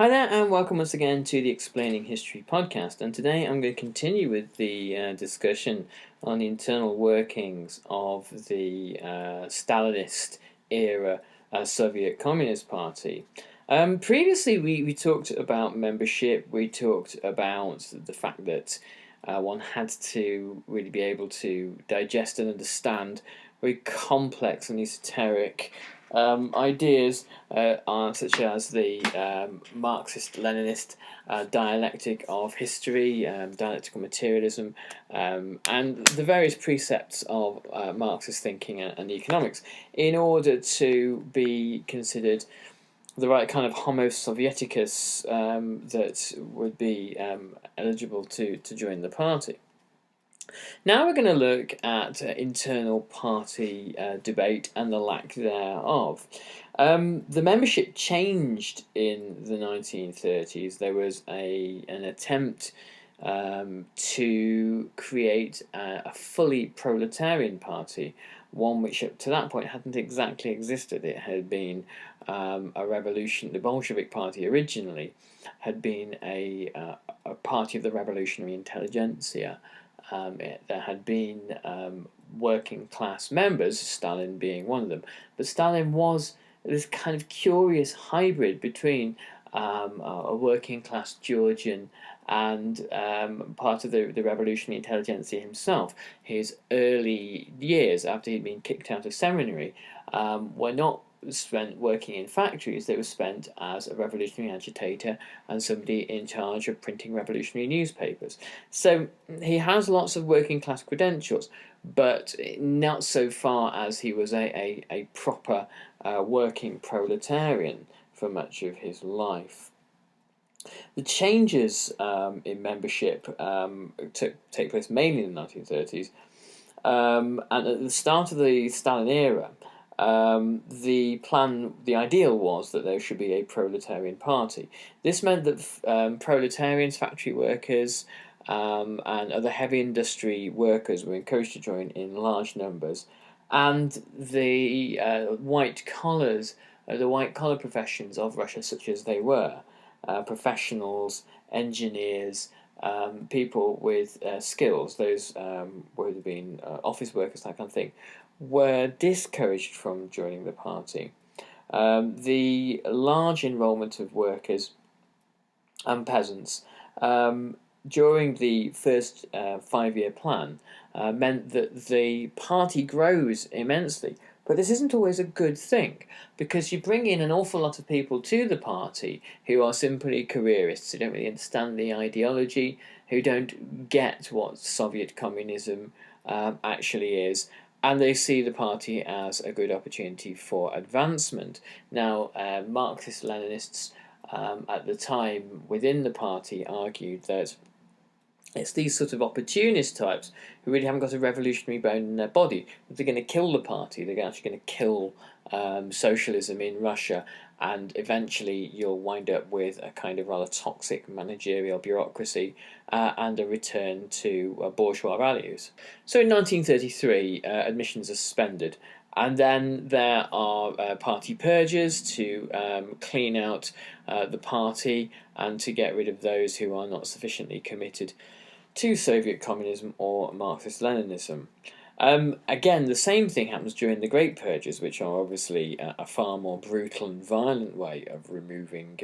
Hi there, and welcome once again to the Explaining History podcast. And today I'm going to continue with the discussion on the internal workings of the Stalinist era Soviet Communist Party. Previously, we talked about membership, we talked about the fact that one had to really be able to digest and understand very complex and esoteric ideas such as the Marxist-Leninist dialectic of history, dialectical materialism, and the various precepts of Marxist thinking and economics in order to be considered the right kind of Homo Sovieticus that would be eligible to join the party. Now we're going to look at internal party debate and the lack thereof. The membership changed in the 1930s. There was an attempt to create a fully proletarian party, one which up to that point hadn't exactly existed. It had been a revolution. The Bolshevik Party originally had been a party of the revolutionary intelligentsia. There had been working class members, Stalin being one of them, but Stalin was this kind of curious hybrid between a working class Georgian and part of the revolutionary intelligentsia himself. His early years after he'd been kicked out of seminary were not spent working in factories. They were spent as a revolutionary agitator and somebody in charge of printing revolutionary newspapers. So he has lots of working class credentials, but not so far as he was a proper working proletarian for much of his life. The changes in membership take place mainly in the 1930s, and at the start of the Stalin era, the ideal was that there should be a proletarian party. This meant that proletarians, factory workers, and other heavy industry workers were encouraged to join in large numbers, and the white collar professions of Russia, such as they were, professionals, engineers, people with skills, those would have been office workers, that kind of thing, were discouraged from joining the party. The large enrolment of workers and peasants during the first 5-year plan meant that the party grows immensely. But this isn't always a good thing, because you bring in an awful lot of people to the party who are simply careerists, who don't really understand the ideology, who don't get what Soviet communism actually is, and they see the party as a good opportunity for advancement. Now, Marxist-Leninists at the time within the party argued that it's these sort of opportunist types who really haven't got a revolutionary bone in their body. They're going to kill the party. They're actually going to kill socialism in Russia, and eventually you'll wind up with a kind of rather toxic managerial bureaucracy and a return to bourgeois values. So in 1933, admissions are suspended. And then there are party purges to clean out the party and to get rid of those who are not sufficiently committed to Soviet communism or Marxist-Leninism. Again, the same thing happens during the Great Purges, which are obviously a far more brutal and violent way of removing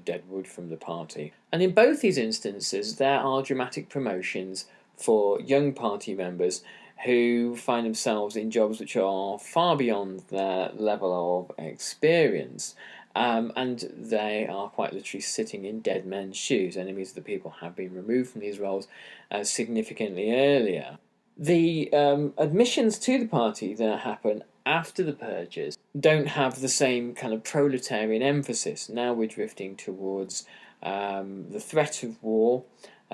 dead wood from the party. And in both these instances, there are dramatic promotions for young party members who find themselves in jobs which are far beyond their level of experience. And they are quite literally sitting in dead men's shoes. Enemies of the people have been removed from these roles significantly earlier. The admissions to the party that happen after the purges don't have the same kind of proletarian emphasis. Now we're drifting towards the threat of war.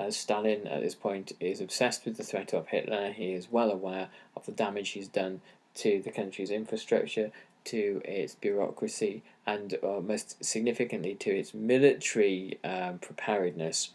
Stalin at this point is obsessed with the threat of Hitler. He is well aware of the damage he's done to the country's infrastructure, to its bureaucracy, and most significantly to its military preparedness.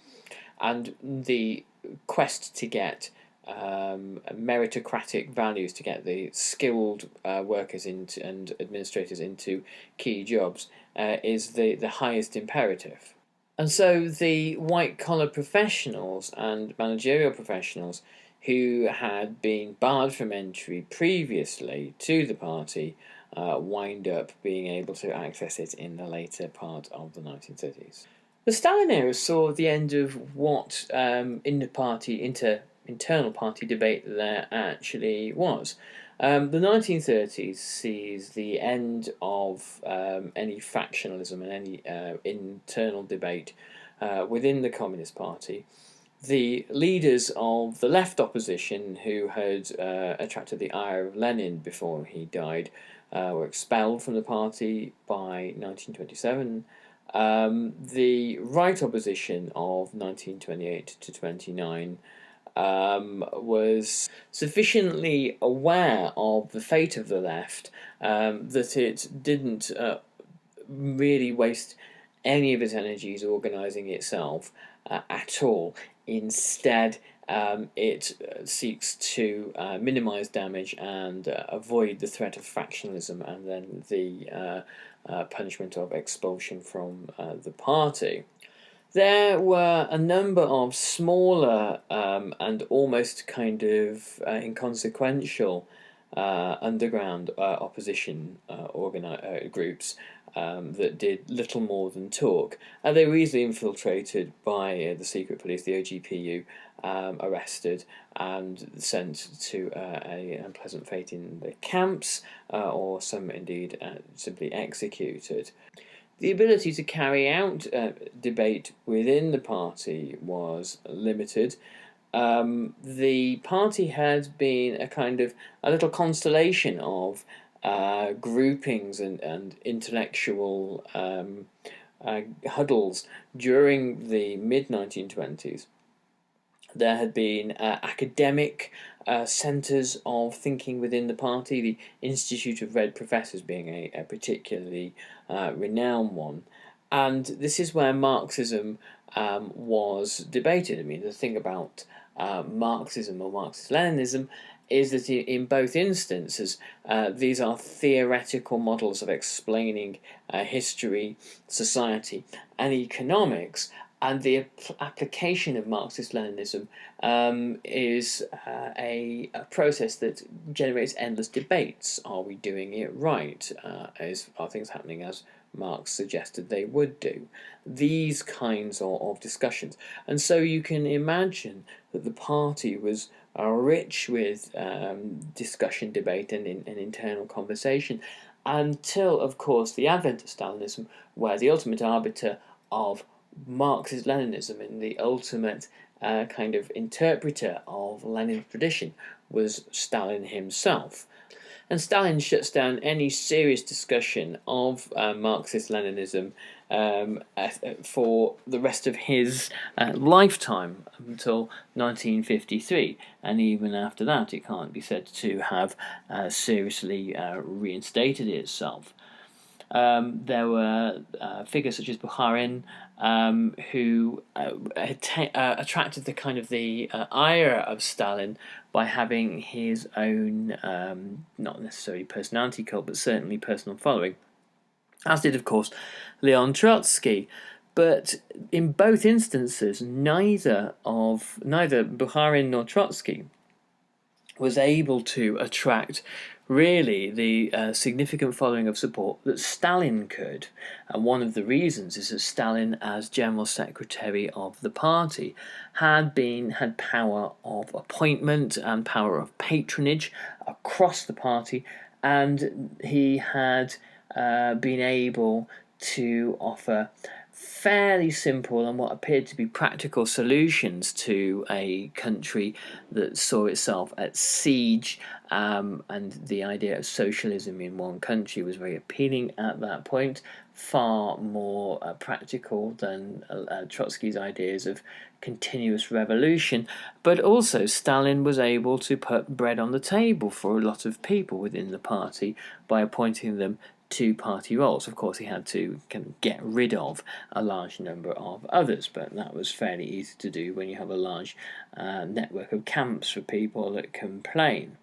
And the quest to get meritocratic values, to get the skilled workers into, and administrators into key jobs is the highest imperative. And so the white-collar professionals and managerial professionals who had been barred from entry previously to the party wind up being able to access it in the later part of the 1930s. The Stalin era saw the end of what internal party debate there actually was. The 1930s sees the end of any factionalism and any internal debate within the Communist Party. The leaders of the left opposition, who had attracted the ire of Lenin before he died, were expelled from the party by 1927. The right opposition of 1928 to 29 was sufficiently aware of the fate of the left that it didn't really waste any of its energies organising itself at all. Instead, it seeks to minimise damage and avoid the threat of factionalism and then the punishment of expulsion from the party. There were a number of smaller and almost kind of inconsequential underground opposition groups that did little more than talk. They were easily infiltrated by the secret police, the OGPU, arrested and sent to an unpleasant fate in the camps, or some indeed simply executed. The ability to carry out debate within the party was limited. The party had been a little constellation of groupings and intellectual huddles during the mid-1920s. There had been academic centres of thinking within the party, the Institute of Red Professors being a particularly renowned one. And this is where Marxism was debated. I mean, the thing about Marxism or Marxist-Leninism is that in both instances, these are theoretical models of explaining history, society, and economics. And the application of Marxist-Leninism is a process that generates endless debates. Are we doing it right? Are things happening as Marx suggested they would do? These kinds of discussions. And so you can imagine that the party was rich with discussion, debate, and internal conversation, until, of course, the advent of Stalinism, where the ultimate arbiter of Marxist-Leninism and the ultimate kind of interpreter of Lenin's tradition was Stalin himself. And Stalin shuts down any serious discussion of Marxist-Leninism for the rest of his lifetime until 1953, and even after that it can't be said to have seriously reinstated itself. There were figures such as Bukharin who attracted the ire of Stalin by having his own, not necessarily personality cult, but certainly personal following, as did, of course, Leon Trotsky. But in both instances, neither Bukharin nor Trotsky was able to attract really the significant following of support that Stalin could. And one of the reasons is that Stalin, as General Secretary of the party, had power of appointment and power of patronage across the party, and he had been able to offer fairly simple and what appeared to be practical solutions to a country that saw itself at siege, and the idea of socialism in one country was very appealing at that point, far more practical than Trotsky's ideas of continuous revolution. But also Stalin was able to put bread on the table for a lot of people within the party by appointing them to party roles. Of course, he had to get rid of a large number of others, but that was fairly easy to do when you have a large network of camps for people that complain.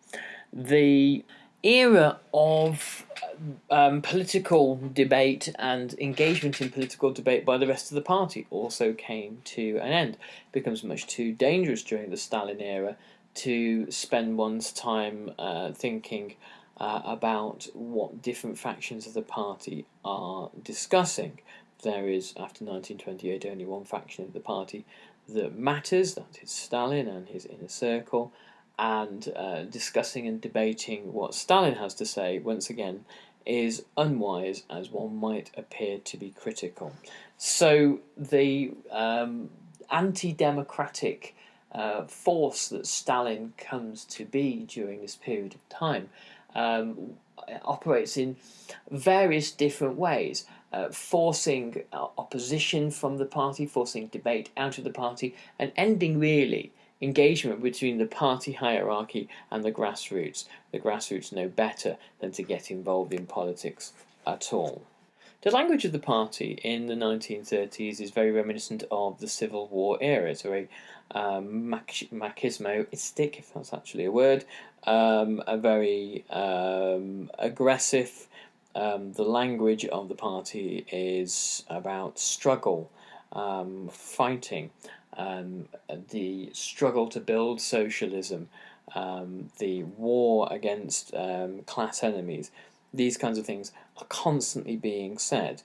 The era of political debate and engagement in political debate by the rest of the party also came to an end. It becomes much too dangerous during the Stalin era to spend one's time thinking about what different factions of the party are discussing. There is, after 1928, only one faction of the party that matters, that is Stalin and his inner circle, and discussing and debating what Stalin has to say, once again, is unwise, as one might appear to be critical. So the anti-democratic force that Stalin comes to be during this period of time operates in various different ways, forcing opposition from the party, forcing debate out of the party, and ending really engagement between the party hierarchy and the grassroots. The grassroots know better than to get involved in politics at all. The language of the party in the 1930s is very reminiscent of the Civil War era. It's very machismoistic, if that's actually a word, a very aggressive. The language of the party is about struggle, fighting, the struggle to build socialism, the war against class enemies. These kinds of things are constantly being said.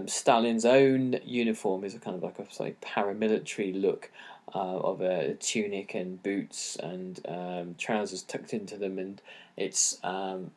Stalin's own uniform is a kind of like a sort of paramilitary look of a tunic and boots and trousers tucked into them, and it's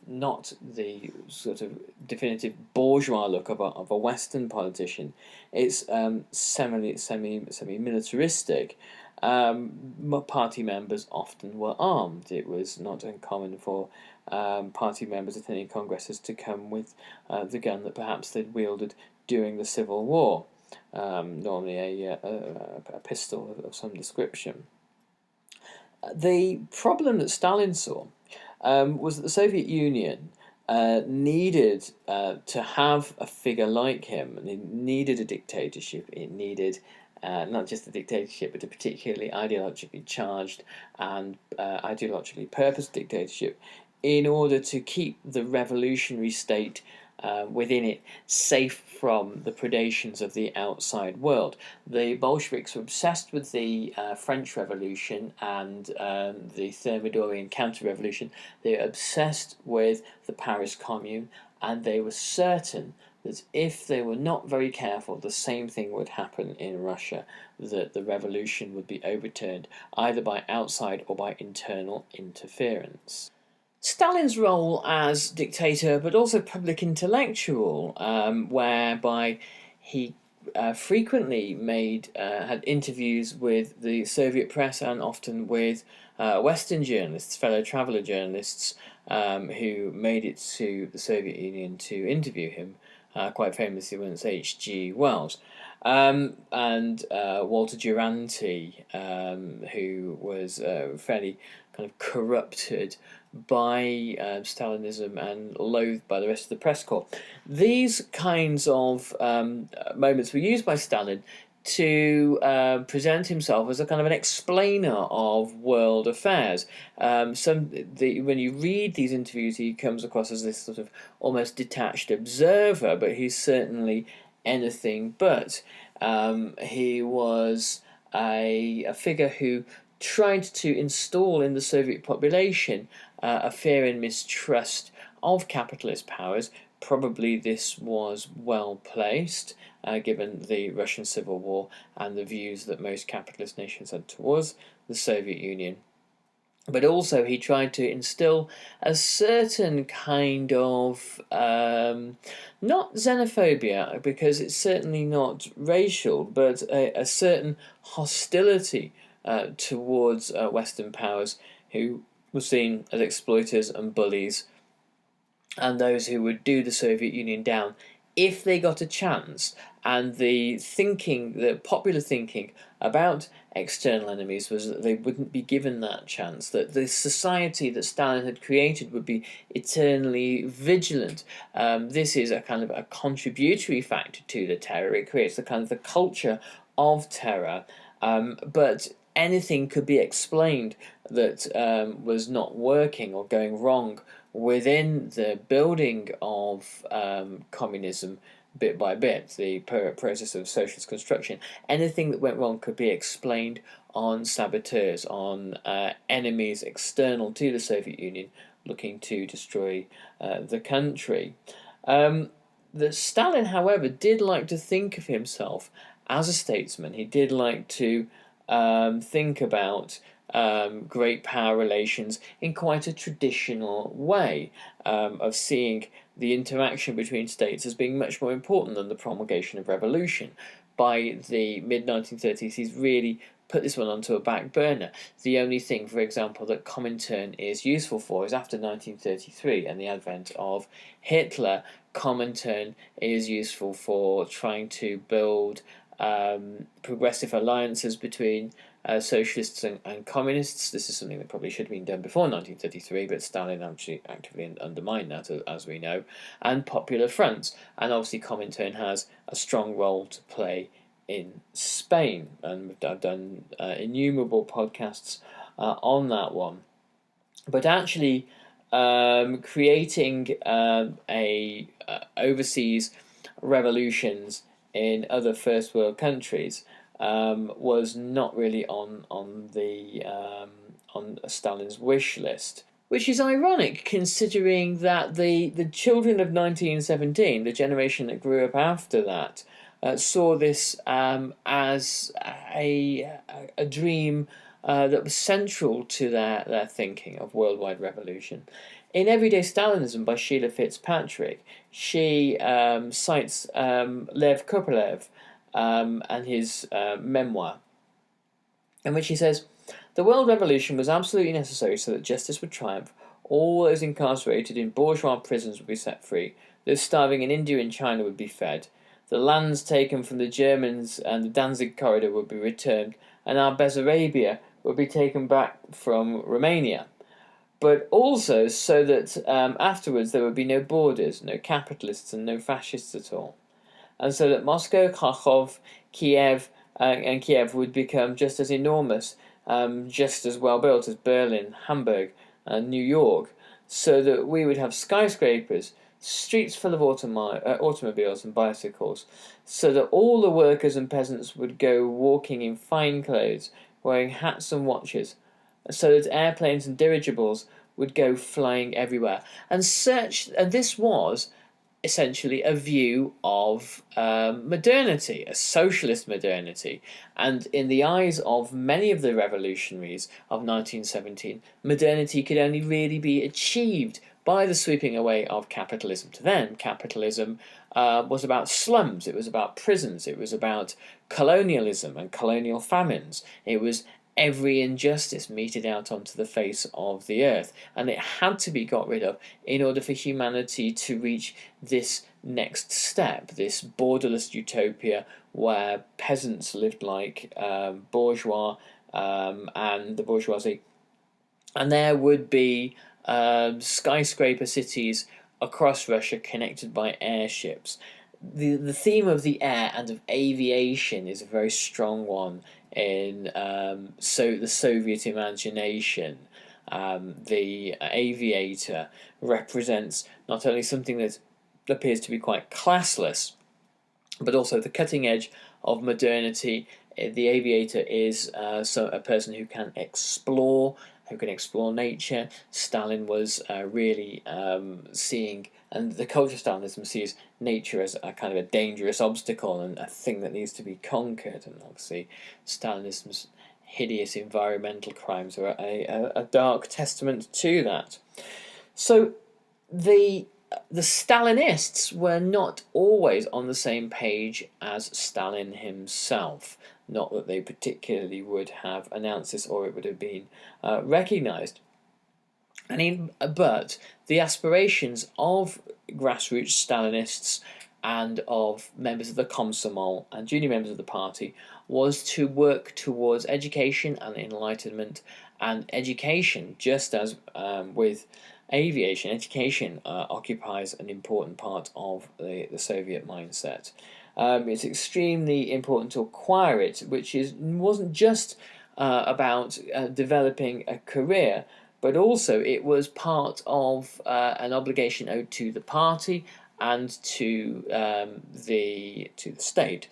not the sort of definitive bourgeois look of a Western politician. It's semi-militaristic. Party members often were armed. It was not uncommon for party members attending congresses to come with the gun that perhaps they'd wielded during the Civil War, normally a pistol of some description. The problem that Stalin saw was that the Soviet Union needed to have a figure like him, and it needed a dictatorship. It needed not just a dictatorship, but a particularly ideologically charged and ideologically purposed dictatorship, in order to keep the revolutionary state within it safe from the predations of the outside world. The Bolsheviks were obsessed with the French Revolution and the Thermidorian counter-revolution. They were obsessed with the Paris Commune, and they were certain that if they were not very careful, the same thing would happen in Russia, that the revolution would be overturned either by outside or by internal interference. Stalin's role as dictator, but also public intellectual, whereby he frequently had interviews with the Soviet press and often with Western journalists, fellow traveller journalists, who made it to the Soviet Union to interview him, quite famously once H.G. Wells. And Walter Duranty, who was fairly kind of corrupted by Stalinism and loathed by the rest of the press corps. These kinds of moments were used by Stalin to present himself as a kind of an explainer of world affairs. When you read these interviews, he comes across as this sort of almost detached observer, but he's certainly anything but. He was a figure who tried to install in the Soviet population a fear and mistrust of capitalist powers. Probably this was well placed, given the Russian Civil War and the views that most capitalist nations had towards the Soviet Union. But also he tried to instill a certain kind of, not xenophobia, because it's certainly not racial, but a certain hostility towards Western powers who were seen as exploiters and bullies, and those who would do the Soviet Union down if they got a chance. And the popular thinking about external enemies was that they wouldn't be given that chance, that the society that Stalin had created would be eternally vigilant. This is a kind of a contributory factor to the terror. It creates the kind of the culture of terror, but anything could be explained that was not working or going wrong within the building of communism bit by bit, the process of socialist construction, anything that went wrong could be explained on saboteurs, on enemies external to the Soviet Union looking to destroy the country. Stalin, however, did like to think of himself as a statesman. He did like to think about great power relations in quite a traditional way, of seeing the interaction between states as being much more important than the promulgation of revolution. By the mid-1930s, he's really put this one onto a back burner. The only thing, for example, that Comintern is useful for is after 1933 and the advent of Hitler. Comintern is useful for trying to build progressive alliances between socialists and communists. This is something that probably should have been done before 1933, but Stalin actually actively undermined that, as we know, and popular fronts. And obviously Comintern has a strong role to play in Spain, and I've done innumerable podcasts on that one. But actually creating overseas revolutions in other first world countries was not really on Stalin's wish list, which is ironic considering that the children of 1917, the generation that grew up after that, saw this as a dream that was central to their thinking of worldwide revolution. In Everyday Stalinism by Sheila Fitzpatrick, she cites Lev Kopelev and his memoir, in which he says, "The world revolution was absolutely necessary so that justice would triumph, all those incarcerated in bourgeois prisons would be set free, those starving in India and China would be fed, the lands taken from the Germans and the Danzig corridor would be returned, and our Bessarabia would be taken back from Romania. But also so that afterwards there would be no borders, no capitalists and no fascists at all. And so that Moscow, Kharkov, Kiev, and Kiev would become just as enormous, just as well built as Berlin, Hamburg, and New York, so that we would have skyscrapers, streets full of automobiles and bicycles, so that all the workers and peasants would go walking in fine clothes, wearing hats and watches, so that airplanes and dirigibles would go flying everywhere." And this was essentially a view of modernity, a socialist modernity. And in the eyes of many of the revolutionaries of 1917, modernity could only really be achieved by the sweeping away of capitalism. To them, capitalism was about slums, it was about prisons, it was about colonialism and colonial famines. It was every injustice meted out onto the face of the earth, and it had to be got rid of in order for humanity to reach this next step, this borderless utopia where peasants lived like bourgeois and the bourgeoisie, and there would be skyscraper cities across Russia connected by airships. The theme of the air and of aviation is a very strong one in the Soviet imagination. The aviator represents not only something that appears to be quite classless, but also the cutting edge of modernity. The aviator is a person who can explore nature. Stalin was really seeing, and the culture of Stalinism sees nature as a kind of a dangerous obstacle and a thing that needs to be conquered. And obviously, Stalinism's hideous environmental crimes are a dark testament to that. So the Stalinists were not always on the same page as Stalin himself. Not that they particularly would have announced this or it would have been recognised. But the aspirations of grassroots Stalinists and of members of the Komsomol and junior members of the party was to work towards education and enlightenment, and education, just as with aviation, education occupies an important part of the Soviet mindset. It's extremely important to acquire it, which wasn't just about developing a career, but also it was part of an obligation owed to the party and to the state.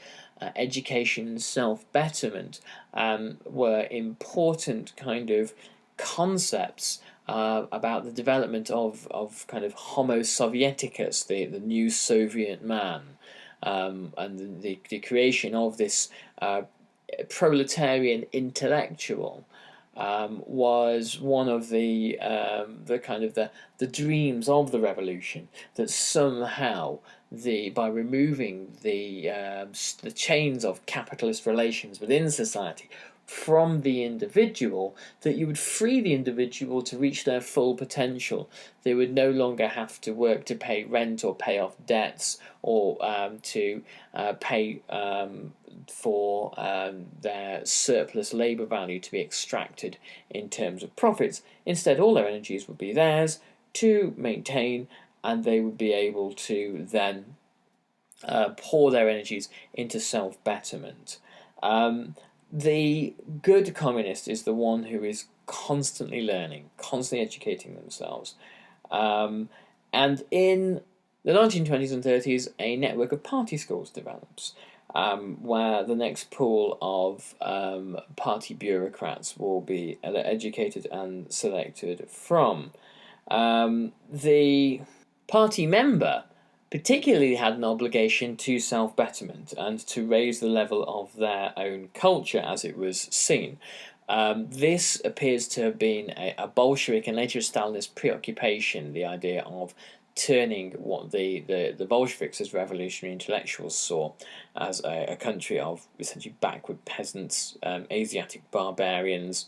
Education and self-betterment were important kind of concepts about the development of kind of Homo Sovieticus, the new Soviet man, and the creation of this proletarian intellectual was one of the kind of the dreams of the revolution, that somehow by removing the chains of capitalist relations within society from the individual, that you would free the individual to reach their full potential. They would no longer have to work to pay rent or pay off debts, or to pay for their surplus labour value to be extracted in terms of profits. Instead, all their energies would be theirs to maintain, and they would be able to then pour their energies into self-betterment. The good communist is the one who is constantly learning, constantly educating themselves. And in the 1920s and 30s, a network of party schools develops, where the next pool of party bureaucrats will be educated and selected from. The party member particularly had an obligation to self-betterment and to raise the level of their own culture as it was seen. This appears to have been a Bolshevik and later a Stalinist preoccupation, the idea of turning what the Bolsheviks as revolutionary intellectuals saw as a country of essentially backward peasants, Asiatic barbarians.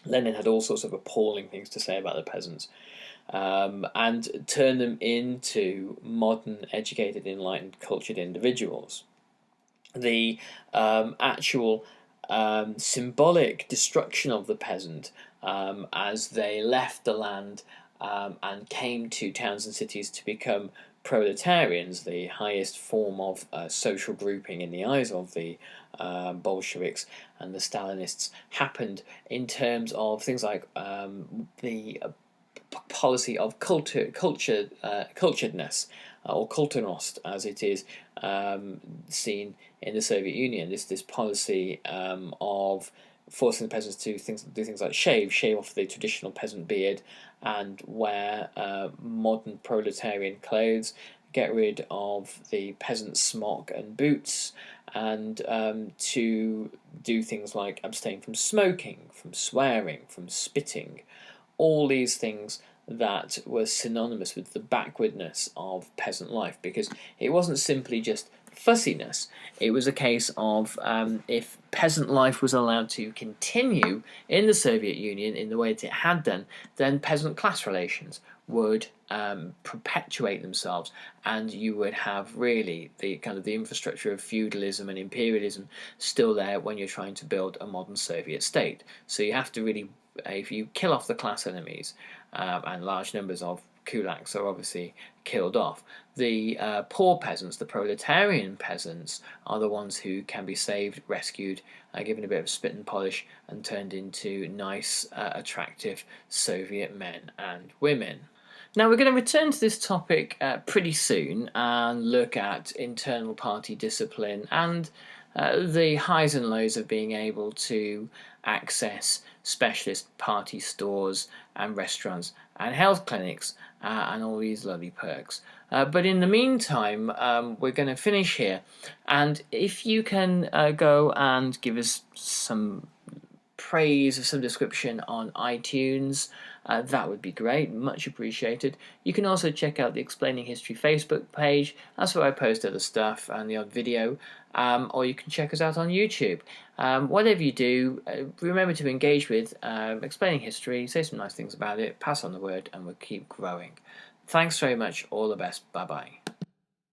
Lenin had all sorts of appalling things to say about the peasants. And turn them into modern, educated, enlightened, cultured individuals. The actual symbolic destruction of the peasant as they left the land and came to towns and cities to become proletarians, the highest form of social grouping in the eyes of the Bolsheviks and the Stalinists, happened in terms of things like the policy of culturedness, or Kulturnost, as it is seen in the Soviet Union. This policy of forcing the peasants to do things like shave off the traditional peasant beard and wear modern proletarian clothes, get rid of the peasant smock and boots, and to do things like abstain from smoking, from swearing, from spitting. All these things that were synonymous with the backwardness of peasant life, because it wasn't simply just fussiness. It was a case of if peasant life was allowed to continue in the Soviet Union in the way that it had done, then peasant class relations would perpetuate themselves, and you would have really the kind of the infrastructure of feudalism and imperialism still there when you're trying to build a modern Soviet state. So you have to really, if you kill off the class enemies, and large numbers of kulaks are obviously killed off, the poor peasants, the proletarian peasants, are the ones who can be saved, rescued, given a bit of spit and polish, and turned into nice, attractive Soviet men and women. Now we're going to return to this topic pretty soon and look at internal party discipline and the highs and lows of being able to access specialist party stores and restaurants and health clinics and all these lovely perks. But in the meantime, we're going to finish here, and if you can go and give us some praise or some description on iTunes, that would be great, much appreciated. You can also check out the Explaining History Facebook page. That's where I post other stuff and the odd video, or you can check us out on YouTube. Whatever you do, remember to engage with Explaining History, say some nice things about it, pass on the word, and we'll keep growing. Thanks very much, all the best, bye bye.